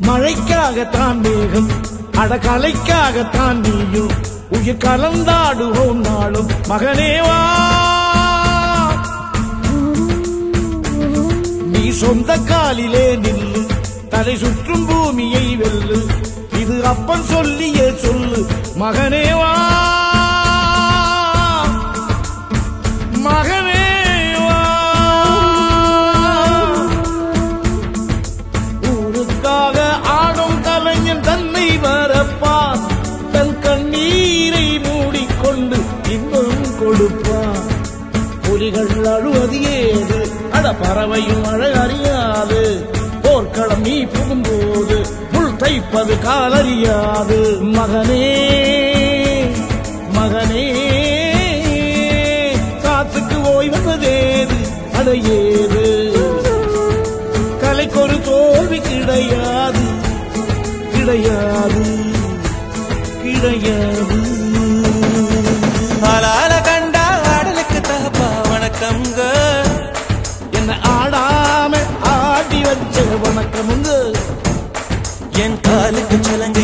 மழைக்காகத்தான் மேகம் அடகலைக்காகத்தான் நீயும் உயிர் கலந்தாடுவோம் நாளும் மகனேவா நீ சொந்த காலிலே நில்லு தலை சுற்றும் பூமியை வெல்லு இது அப்பன் சொல்லியே சொல்லு மகனேவா மகனேவா ஊருக்காக ஆடும் கலைஞன் தன்னை வரப்பான் தன் கண்ணீரை மூடிக்கொண்டு இன்பம் கொடுப்பான் புலிகள் அழுவது ஏது அட பறவையும் அழகறியாது போர்க்களம் நீ புகும்போது முள் தைப்பது காலறியாது மகனே மகனே காத்துக்கு ஓய்வதேது அடையேது கலைக்கொரு தோல்வி கிடையாது கிடையாது கிடையாது ஆளால கண்டா ஆடலுக்கு தகப்பா வணக்கம்ங்க என்ன ஆடாம ஆடி வச்ச வணக்கமுங்க என் காலுக்கு சலங்க